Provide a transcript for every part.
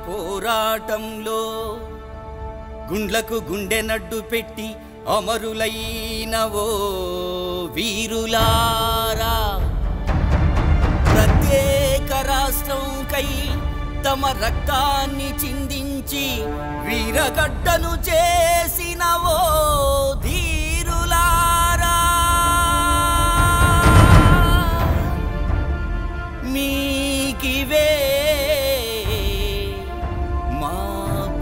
పోరాటంలో గుండ్లకు గుండె నడ్డు పెట్టి అమరులైన ఓ వీరులారా, ప్రత్యేక రాష్ట్రంకై తమ రక్తాన్ని చిందించి వీరగడ్డను చేసిన ఓ ధీరులారా, మీకివే మా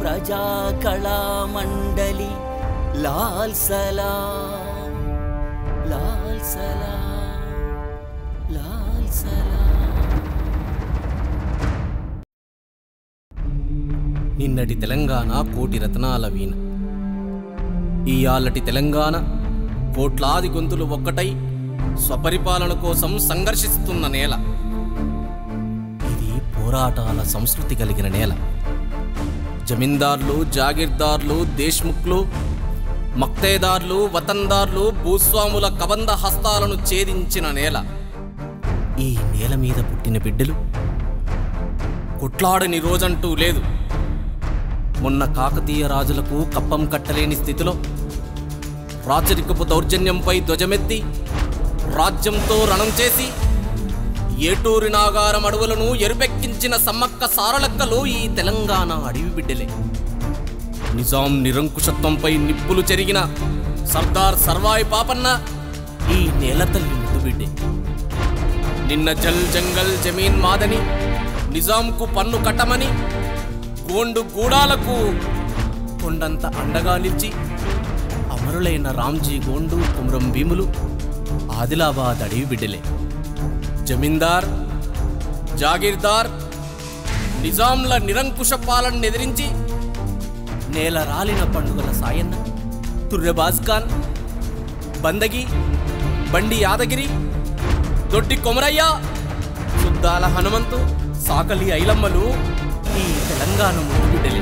ప్రజా కళా మండలి లాల్ సలాం, లాల్ సలాం, లాల్ సలాం. నిన్నటి తెలంగాణ కోటి రత్నాల వీణ, ఇయాలటి తెలంగాణ కోట్లాది గొంతులు ఒక్కటై స్వపరిపాలన కోసం సంఘర్షిస్తున్న నేల. ఇది పోరాటాల సంస్కృతి కలిగిన నేల. జమీందార్లు, జాగీర్దార్లు, దేశ్ముఖ్లు, మక్తేదార్లు, వతందార్లు, భూస్వాముల కబంధ హస్తాలను ఛేదించిన నేల. ఈ నేల మీద పుట్టిన బిడ్డలు కొట్లాడని రోజంటూ లేదు. మొన్న కాకతీయ రాజులకు కప్పం కట్టలేని స్థితిలో రాచరికపు దౌర్జన్యంపై ధ్వజమెత్తి రాజ్యంతో రణం చేసి ఏటూరి నాగారం అడవులను ఎరుపెక్కించిన సమ్మక్క సారలక్కలు ఈ తెలంగాణ అడవి బిడ్డలే. నిజాం నిరంకుశత్వంపై నిప్పులు చెరిగిన సర్దార్ సర్వాయి పాపన్న ఈ నేల తల్లి ముద్దు బిడ్డే. నిన్న జల్ జంగల్ జమీన్ మాదని నిజాంకు పన్ను కట్టమని గోండు గూడాలకు కొండంత అండగా నిలిచి అమరులైన రామ్జీ గోండు, కుమరం భీములు ఆదిలాబాద్ అడవి బిడ్డలే. జమీందార్, జాగీర్దార్, నిజాంల నిరంకుశ పాలనను ఎదిరించి నేల రాలిన పండుగల సాయన్న, తుర్రెబాజ్ ఖాన్, బందగి, బండి యాదగిరి, దొడ్డి కొమరయ్య, సుద్దాల హనుమంతు, సాకలి ఐలమ్మలు ఈ తెలంగాణ ముద్దు బిడ్డలే.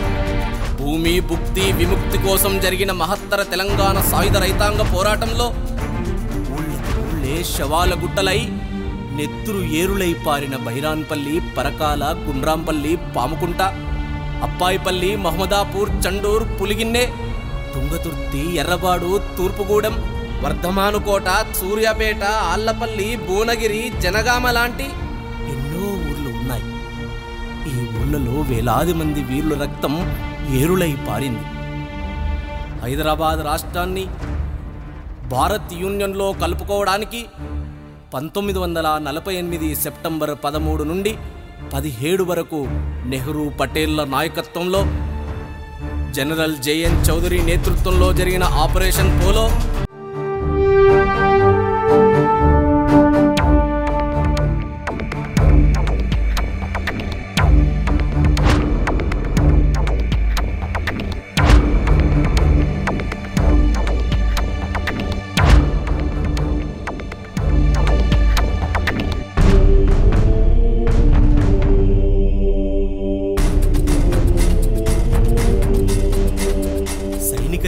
భూమి భుక్తి విముక్తి కోసం జరిగిన మహత్తర తెలంగాణ సాయుధ రైతాంగ పోరాటంలో ఊళ్ళే శవాల గుట్టలై నెత్తురు ఏరులై పారిన బైరాన్పల్లి, పరకాల, గుండ్రాంపల్లి, పాముకుంట, అప్పాయిపల్లి, మహమ్మదాపూర్, చండూర్, పులిగిన్నె, తుంగతుర్తి, ఎర్రబాడు, తూర్పుగూడెం, వర్ధమానుకోట, సూర్యాపేట, ఆళ్లపల్లి, భువనగిరి, జనగామ లాంటి ఎన్నో ఊర్లు ఉన్నాయి. ఈ ఊళ్ళలో వేలాది మంది వీరుల రక్తం ఏరులై పారింది. హైదరాబాద్ రాష్ట్రాన్ని భారత్ యూనియన్లో కలుపుకోవడానికి 1948 సెప్టెంబర్ 13 నుండి 17 వరకు నెహ్రూ, పటేళ్ల నాయకత్వంలో జనరల్ జేఎన్ చౌదరి నేతృత్వంలో జరిగిన ఆపరేషన్ పోలో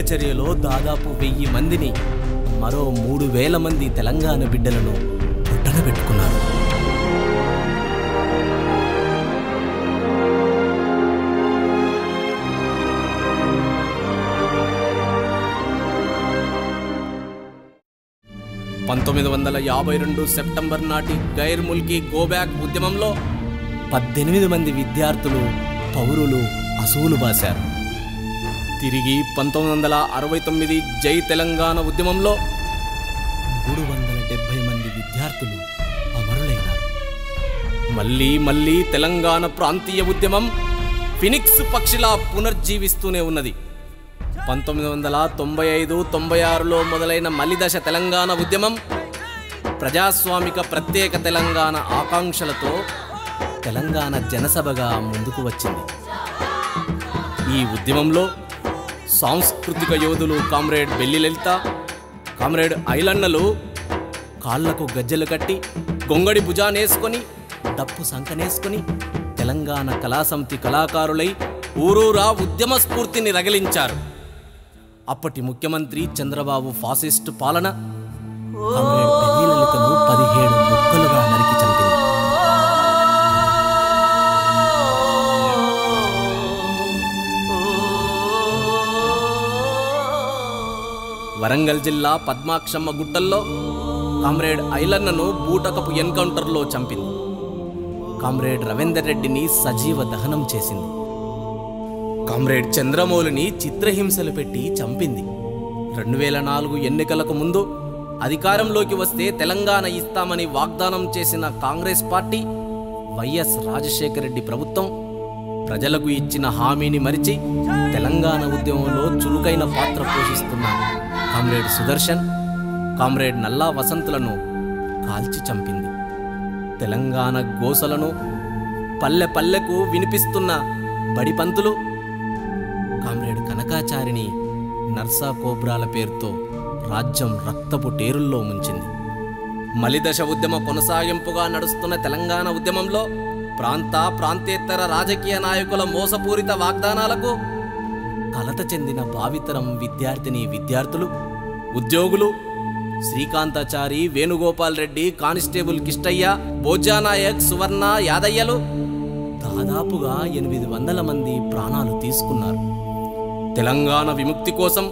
చర్యలో దాదాపు 1000 మందిని, మరో 3000 మంది తెలంగాణ బిడ్డలను పుట్టన పెట్టుకున్నారు. సెప్టెంబర్ నాటి గైర్ ముల్కీ గోబ్యాక్ ఉద్యమంలో 18 మంది విద్యార్థులు, పౌరులు అసూలు బాశారు. తిరిగి 1969 జై తెలంగాణ ఉద్యమంలో 370 మంది విద్యార్థులు అమరులైనారు. మళ్ళీ తెలంగాణ ప్రాంతీయ ఉద్యమం ఫినిక్స్ పక్షిలా పునర్జీవిస్తూనే ఉన్నది. 1995-96లో మొదలైన మలిదశ తెలంగాణ ఉద్యమం ప్రజాస్వామిక ప్రత్యేక తెలంగాణ ఆకాంక్షలతో తెలంగాణ జనసభగా ముందుకు వచ్చింది. ఈ ఉద్యమంలో సాంస్కృతిక యోధులు కామ్రేడ్ బెల్లి లలిత, కామ్రేడ్ ఐలన్నలు కాళ్లకు గజ్జెలు కట్టి, గొంగడి భుజానేసుకొని, డప్పు సంకనేసుకొని తెలంగాణ కళాసమితి కళాకారులై ఊరూరా ఉద్యమ స్ఫూర్తిని రగిలించారు. అప్పటి ముఖ్యమంత్రి చంద్రబాబు ఫాసిస్ట్ పాలన కామ్రేడ్ బెల్లి లలితను 17 ముక్కలుగా నరికి చంపింది. వరంగల్ జిల్లా పద్మాక్షమ్మ గుట్టల్లో కామ్రేడ్ ఐలన్నను బూటకపు ఎన్కౌంటర్లో చంపింది. కామ్రేడ్ రవీందర్ రెడ్డిని సజీవ దహనం చేసింది. కామ్రేడ్ చంద్రమౌళిని చిత్రహింసలు పెట్టి చంపింది. 2004 ఎన్నికలకు ముందు అధికారంలోకి వస్తే తెలంగాణ ఇస్తామని వాగ్దానం చేసిన కాంగ్రెస్ పార్టీ, వైఎస్ రాజశేఖర రెడ్డి ప్రభుత్వం ప్రజలకు ఇచ్చిన హామీని మరిచి తెలంగాణ ఉద్యమంలో చురుకైన పాత్ర పోషిస్తున్న కామ్రేడ్ సుదర్శన్, కామ్రేడ్ నల్లా వసంతులను కాల్చి చంపింది. తెలంగాణ గోసలను పల్లె పల్లెకు వినిపిస్తున్న బడిపంతులు కామ్రేడ్ కనకాచారిని నర్సా కోబ్రాల పేరుతో రాజ్యం రక్తపు టేరుల్లో ముంచింది. మలిదశ ఉద్యమ కొనసాగింపుగా నడుస్తున్న తెలంగాణ ఉద్యమంలో ప్రాంతేతర రాజకీయ నాయకుల మోసపూరిత వాగ్దానాలకు కలత చెందిన భావితరం విద్యార్థులు, ఉద్యోగులు శ్రీకాంతాచారి, వేణుగోపాల్ రెడ్డి, కానిస్టేబుల్ కిష్టయ్య, బోజానాయక్, సువర్ణ, యాదయ్యలు దాదాపుగా 800 మంది ప్రాణాలు తీసుకున్నారు. తెలంగాణ విముక్తి కోసం,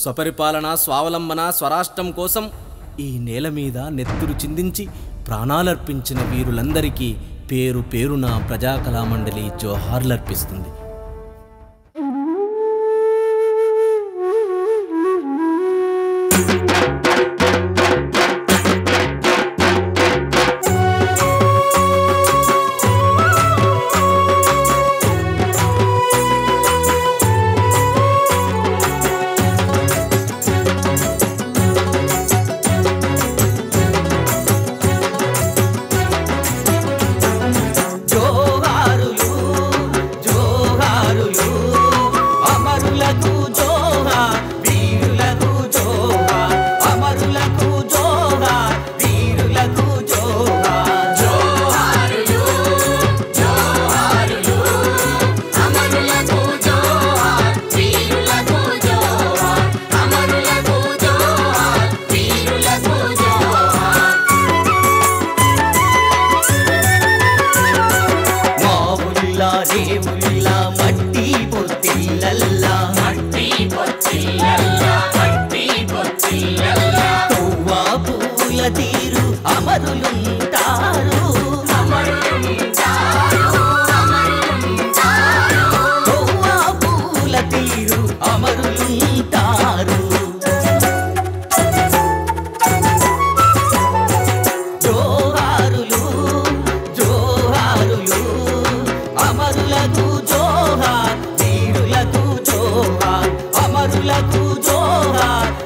స్వపరిపాలన, స్వావలంబన, స్వరాష్ట్రం కోసం ఈ నేల మీద నెత్తురు చిందించి ప్రాణాలర్పించిన వీరులందరికీ పేరు పేరున ప్రజాకళామండలి జోహార్లర్పిస్తుంది.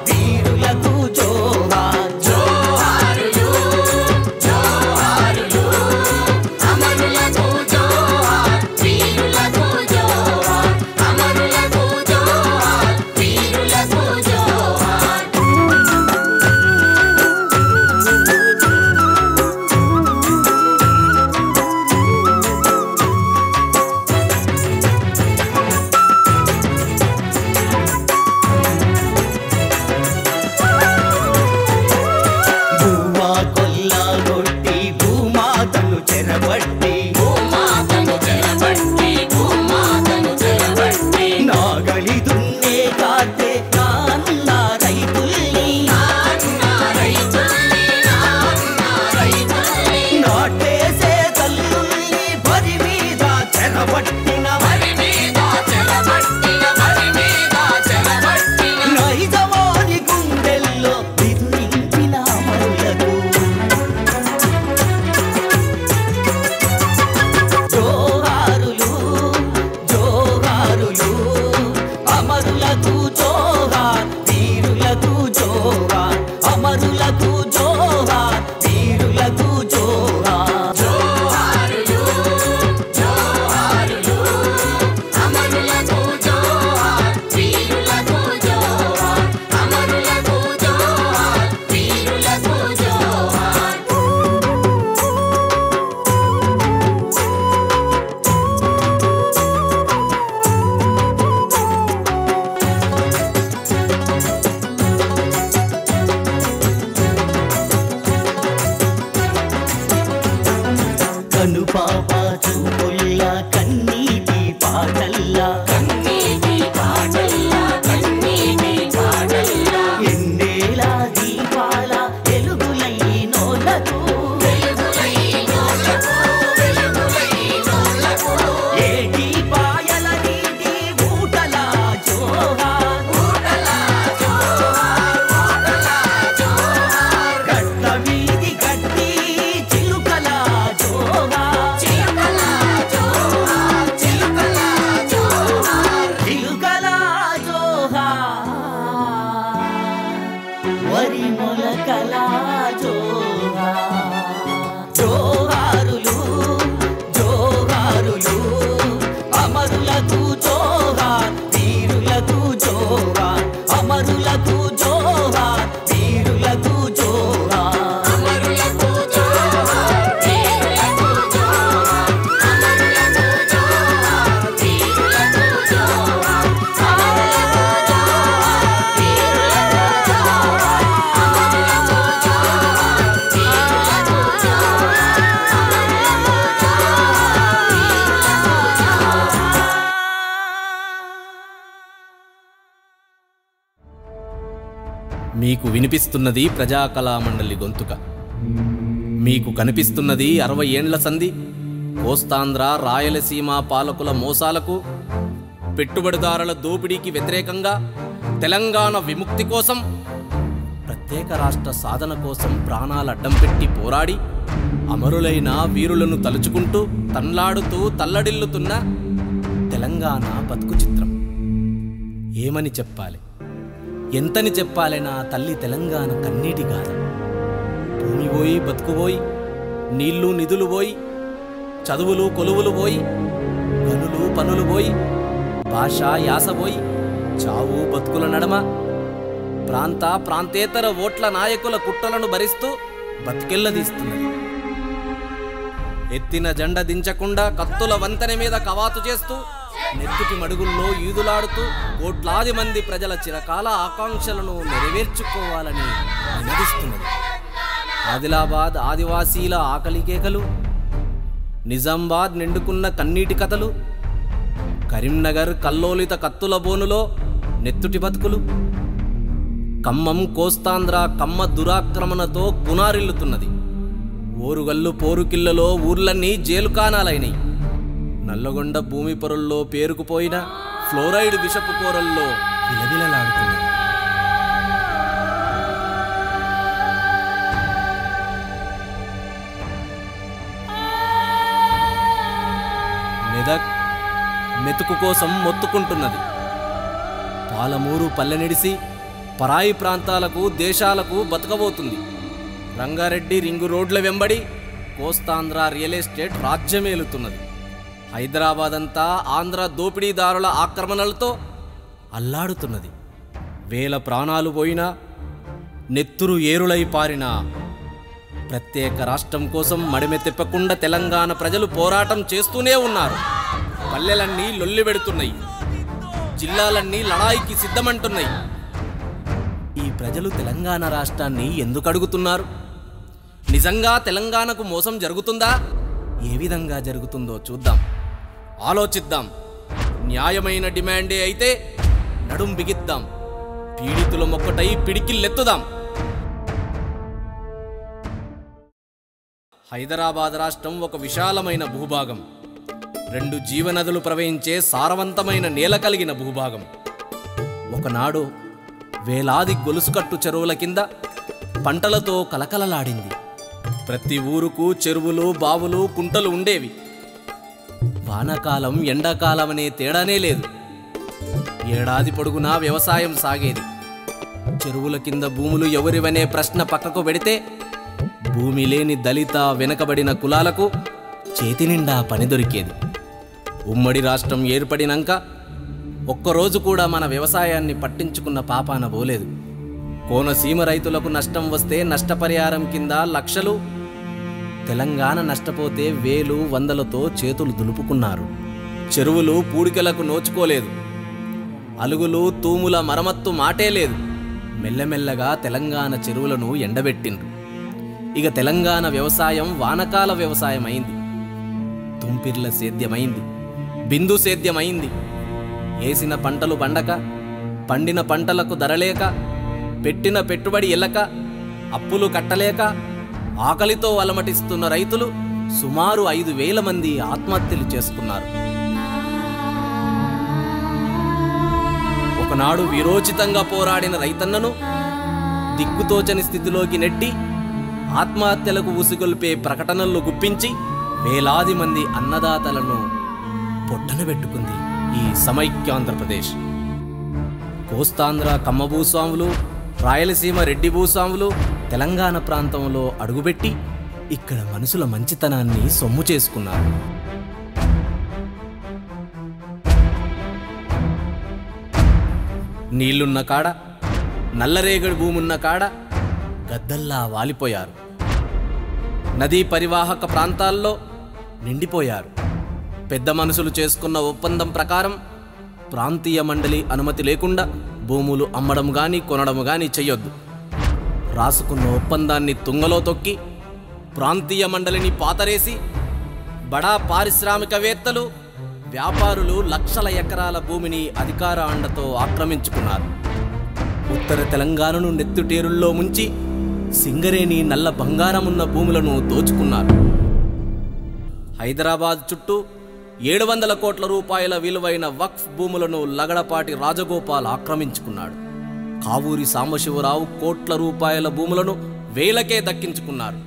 వీరులకు జోహార్, జోహారులు, జోహార్. నోళ్లకు ఏటి పాయల నీటి ఊటల జోహార్ గట్ల వీధి గట్టి చిలుకల జోహార్ చిలుకల జోహార్ వరి మొలకల జోహార్ జోహారులు జోహారులు అమరులకు జోహార్ వీరులకు జోహార్ అమరులకు జోహార్ వీరులకు జోహార్ అమరులకు జోహార్ వీరులకు జోహార్ అమరులకు జోహార్ వీరులకు జోహార్ అమరులకు జోహార్ వీరులకు జోహార్ అమరులకు జోహార్ వీరులకు జోహార్ మీకు వినిపిస్తున్నది ప్రజా కళామండలి గొంతుక. మీకు కనిపిస్తున్నది 60 ఏండ్ల సంధి కోస్తాంధ్ర రాయలసీమ పాలకుల మోసాలకు, పెట్టుబడిదారుల దోపిడీకి వ్యతిరేకంగా తెలంగాణ విముక్తి కోసం, ప్రత్యేక రాష్ట్ర సాధన కోసం ప్రాణాలు అడ్డం పెట్టి పోరాడి అమరులైన వీరులను తలుచుకుంటూ తన్లాడుతూ తల్లడిల్లుతున్న తెలంగాణ బతుకు చిత్రం. ఏమని చెప్పాలి, ఎంతని చెప్పాలి నా తల్లి తెలంగాణ కన్నీటి గాథ. భూమి పోయి బతుకుపోయి, నీళ్లు నిధులు పోయి, చదువులు కొలువులు పోయి, గనులు పనులు పోయి, భాష యాస పోయి, చావు బతుకుల నడమ, ప్రాంతేతర ఓట్ల నాయకుల కుట్రలను భరిస్తూ బతికెళ్లదీస్తున్నది. ఎత్తిన జెండ దించకుండా కత్తుల వంతెన మీద కవాతు చేస్తూ, నెత్తుటి మడుగుల్లో ఈదులాడుతూ కోట్లాది మంది ప్రజల చిరకాల ఆకాంక్షలను నెరవేర్చుకోవాలని నినదిస్తున్నది. ఆదిలాబాద్ ఆదివాసీల ఆకలి కేకలు, నిజామాబాద్ నిండుకున్న కన్నీటి కథలు, కరీంనగర్ కల్లోలిత కత్తుల బోనులో నెత్తుటి బతుకులు, ఖమ్మం కోస్తాంధ్ర కమ్మ దురాక్రమణతో కునారిల్లుతున్నది. ఓరుగల్లు పోరుకిల్లలో ఊర్లన్నీ జేలుకానాలైనయి. నల్లగొండ భూమి పొరల్లో పేరుకుపోయిన ఫ్లోరైడ్ విషపు కోరల్లో విలవిలలాడుతున్నది. మెదక్ మెతుకు కోసం మొత్తుకుంటున్నది. పాలమూరు పల్లెనిడిసి పరాయి ప్రాంతాలకు దేశాలకు బతకబోతుంది. రంగారెడ్డి రింగు రోడ్ల వెంబడి కోస్తాంధ్ర రియల్ ఎస్టేట్ రాజ్యమేలుతున్నది. హైదరాబాద్ అంతా ఆంధ్ర దోపిడీదారుల ఆక్రమణలతో అల్లాడుతున్నది. వేల ప్రాణాలు పోయినా, నెత్తురు ఏరులై పారినా ప్రత్యేక రాష్ట్రం కోసం మడిమె తిప్పకుండా తెలంగాణ ప్రజలు పోరాటం చేస్తూనే ఉన్నారు. పల్లెలన్నీ లొల్లిబెడుతున్నాయి, జిల్లాలన్నీ లడాయికి సిద్ధమంటున్నాయి. ఈ ప్రజలు తెలంగాణ రాష్ట్రాన్ని ఎందుకు అడుగుతున్నారు? నిజంగా తెలంగాణకు మోసం జరుగుతుందా? ఏ విధంగా జరుగుతుందో చూద్దాం, ఆలోచిద్దాం. న్యాయమైన డిమాండే అయితే నడుం బిగిద్దాం, పీడితుల మొక్కటై పిడికిల్లెత్తుదాం. హైదరాబాద్ రాష్ట్రం ఒక విశాలమైన భూభాగం, 2 జీవనదులు ప్రవహించే సారవంతమైన నేల కలిగిన భూభాగం. ఒకనాడు వేలాది గొలుసుకట్టు చెరువుల కింద పంటలతో కలకలలాడింది. ప్రతి ఊరుకు చెరువులు, బావులు, కుంటలు ఉండేవి. వానాకాలం ఎండాకాలం అనే తేడానే లేదు. ఏడాది పొడుగునా వ్యవసాయం సాగేది. చెరువుల కింద భూములు ఎవరివనే ప్రశ్న పక్కకు పెడితే, భూమి లేని దళిత వెనకబడిన కులాలకు చేతి నిండా పని దొరికేది. ఉమ్మడి రాష్ట్రం ఏర్పడినాక ఒక్కరోజు కూడా మన వ్యవసాయాన్ని పట్టించుకున్న పాపాన పోలేదు. కోనసీమ రైతులకు నష్టం వస్తే నష్టపరిహారం కింద లక్షలు, తెలంగాణ నష్టపోతే వేలు వందలతో చేతులు దులుపుకున్నారు. చెరువులు పూడికలకు నోచుకోలేదు. అలుగులు తూముల మరమ్మత్తు మాటే లేదు. మెల్లమెల్లగా తెలంగాణ చెరువులను ఎండబెట్టిండ్రు. ఇక తెలంగాణ వ్యవసాయం వానకాల వ్యవసాయం అయింది. తుంపిర్ల సేద్యమైంది, బిందు సేద్యమైంది. వేసిన పంటలు పండక, పండిన పంటలకు ధరలేక, పెట్టిన పెట్టుబడి ఎల్లక, అప్పులు కట్టలేక ఆకలితో అలమటిస్తున్న రైతులు సుమారు 5,000 మంది ఆత్మహత్యలు చేసుకున్నారు. ఒకనాడు వీరోచితంగా పోరాడిన రైతన్నను దిక్కుతోచని స్థితిలోకి నెట్టి ఆత్మహత్యలకు ఉసిగొల్పే ప్రకటనలు గుప్పించి వేలాది మంది అన్నదాతలను పొట్టనబెట్టుకుంది ఈ సమైక్యాంధ్రప్రదేశ్. కోస్తాంధ్ర కమ్మ భూస్వాములు, రాయలసీమ రెడ్డి భూస్వాములు తెలంగాణ ప్రాంతంలో అడుగుపెట్టి ఇక్కడ మనుషుల మంచితనాన్ని సొమ్ము చేసుకున్నారు. నీళ్లున్న కాడ, నల్లరేగడి భూమున్న కాడ గద్దల్లా వాలిపోయారు. నదీ పరివాహక ప్రాంతాల్లో నిండిపోయారు. పెద్ద మనుషులు చేసుకున్న ఒప్పందం ప్రకారం ప్రాంతీయ మండలి అనుమతి లేకుండా భూములు అమ్మడం గాని కొనడం గాని చెయ్యొద్దు. రాసుకున్న ఒప్పందాన్ని తుంగలో తొక్కి ప్రాంతీయ మండలిని పాతరేసి బడా పారిశ్రామికవేత్తలు, వ్యాపారులు లక్షల ఎకరాల భూమిని అధికార అండతో ఆక్రమించుకున్నారు. ఉత్తర తెలంగాణను నెత్తుటేరుల్లో ముంచి సింగరేణి నల్ల బంగారమున్న భూములను దోచుకున్నారు. హైదరాబాద్ చుట్టూ 700 కోట్ల రూపాయల విలువైన వక్ఫ్ భూములను లగడపాటి రాజగోపాల్ ఆక్రమించుకున్నాడు. కావూరి సాంబశివరావు కోట్ల రూపాయల భూములను వేలకే దక్కించుకున్నారు.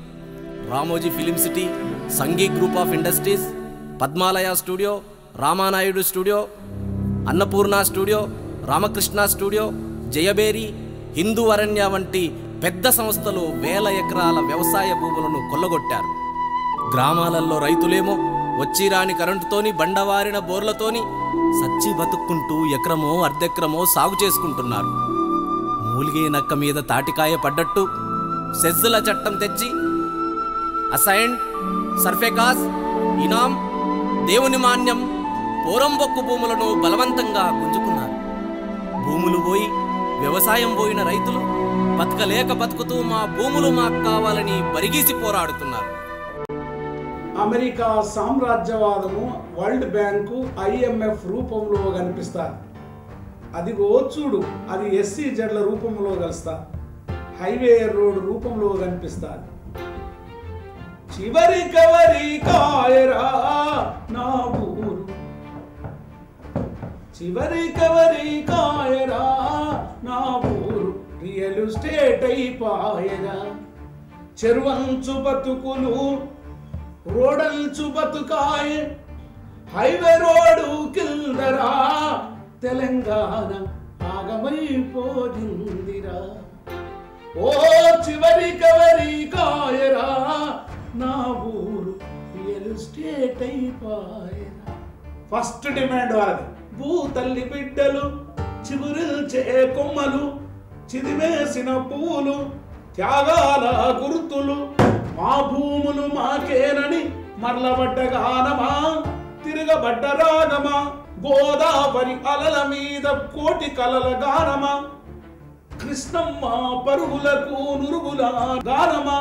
Ramoji film city, Sanghi group of industries, Padmalaya studio, Ramanaidu studio, Annapurna studio, Ramakrishna studio, Jayabheri, హిందూ అరణ్య వంటి పెద్ద సంస్థలు వేల ఎకరాల వ్యవసాయ భూములను కొల్లగొట్టారు. గ్రామాలలో రైతులేమో వచ్చిరాని కరెంటుతోని, బండవారిన బోర్లతోని సచ్చి బతుక్కుంటూ ఎకరమో అర్ధెకరమో సాగు చేసుకుంటున్నారు. మూలిగే నక్క మీద తాటికాయ పడ్డట్టు సెజ్జుల చట్టం తెచ్చి అసైన్డ్, సర్ఫేకాస్, ఇనాం, దేవుని మాన్యం, పోరంబొక్కు భూములను బలవంతంగా గుంజుకున్నారు. భూములు పోయి వ్యవసాయం పోయిన రైతులు బతకలేక బతుకుతూ మా భూములు మాకు కావాలని బరిగీసి పోరాడుతున్నారు. అమెరికా సామ్రాజ్యవాదము వరల్డ్ బ్యాంకు IMF రూపంలో కనిపిస్తారు. అదిగో చూడు, అది SCZల రూపంలో కలుస్తా, హైవే రోడ్ రూపంలో కనిపిస్తారు. చివరి కవరి కాయరా నా ఊరు, చివరి కవరి కాయరా నా ఊరు, రియల్ ఎస్టేట్ అయిపాయరా. చెరువంచు బతుకులు రోడల్చు బతుకాయ, హైవే రోడ్డు కిందరా తెలంగాణ ఆగమైపోయిందిరా. ఓ చివరి కవరి కాయరా నా ఊరు, రియల్ ఎస్టేట్ అయిపోయరా. ఫస్ట్ డిమాండ్ వాళ్ళది. భూ తల్లి బిడ్డలు చిగురిల్చే కొమ్మలు, చిదిమేసిన పూలు, త్యాగాల గుర్తులు, మా భూములు మాకేనని మరలబడ్డ గానమా, తిరగబడ్డ రాగమా, గోదావరి అలల మీద కోటి కలల గానమా, కృష్ణమ్మ పరుగులకు నురుగుల గానమా,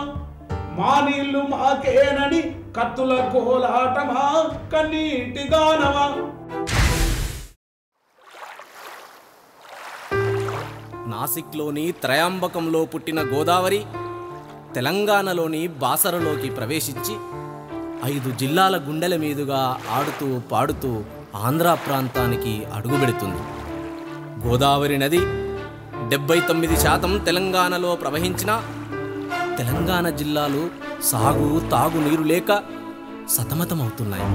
మా నీళ్లు మాకేనని కత్తుల కోలాటమా, కన్నీటి గానమా. నాసిక్లోని త్రయాంబకంలో పుట్టిన గోదావరి తెలంగాణలోని బాసరలోకి ప్రవేశించి 5 జిల్లాల గుండెల మీదుగా ఆడుతూ పాడుతూ ఆంధ్ర ప్రాంతానికి అడుగుపెడుతుంది. గోదావరి నది 79% తెలంగాణలో ప్రవహించిన తెలంగాణ జిల్లాలు సాగు తాగునీరు లేక సతమతమవుతున్నాయి.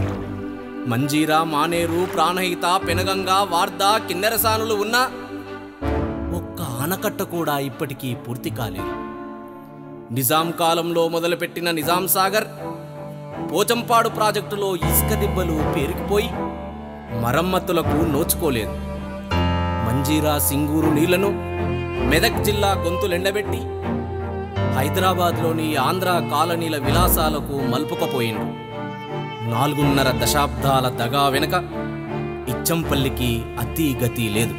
మంజీరా, మానేరు, ప్రాణహిత, పెనగంగ, వార్దా, కిన్నెరసానులు ఉన్న ఒక్క ఆనకట్ట కూడా ఇప్పటికీ పూర్తి కాలేదు. నిజాం కాలంలో మొదలుపెట్టిన నిజాం సాగర్, పోచంపాడు ప్రాజెక్టులో ఇసుక దిబ్బలు పేరుకుపోయి మరమ్మతులకు నోచుకోలేదు. మంజీరా, సింగూరు నీళ్లను మెదక్ జిల్లా గొంతులెండబెట్టి హైదరాబాద్లోని ఆంధ్ర కాలనీల విలాసాలకు మలుపుకపోయిండు. 4.5 దశాబ్దాల దగా వెనుక ఇచ్చంపల్లికి అతి గతి లేదు.